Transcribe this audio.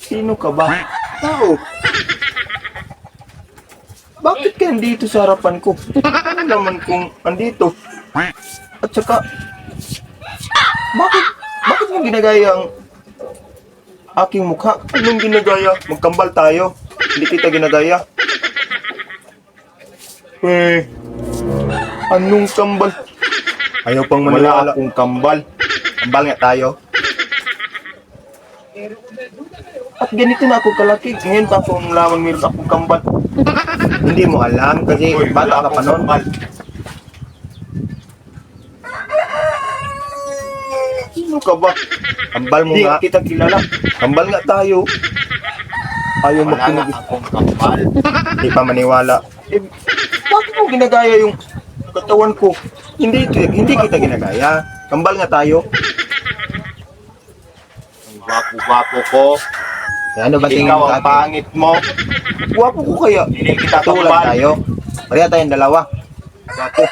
Sino ka ba? Tao. Bakit ka andito sa harapan ko? Ano naman kung andito? At saka, bakit mo ginagaya ang aking mukha? Anong ginagaya? Magkambal tayo. Hindi kita ginagaya. Anong kambal? Ayaw pang maniwala. Wala akong kambal. Kambal nga tayo. At ganito na ako kalaki. Ngayon pa ako lamang meron akong kambal. Hindi mo alam kasi bata ka pa noon. Sino ka ba? Kambal mo nga. Kita kilala. Kambal nga tayo. Ayaw makinig. Wala akong kambal. Hindi pa maniwala. Bakit mo ginagaya yung katawan ko? Hindi kita ginagaya. Kambal nga tayo. Ang gwapo-gwapo ko. Ano ba tingin Ikaw mo sa ang akin? pangit mo. Guwapo ko kaya. Hindi kita Tulad kambal. tayo. Pareha tayong dalawa. Gwapo.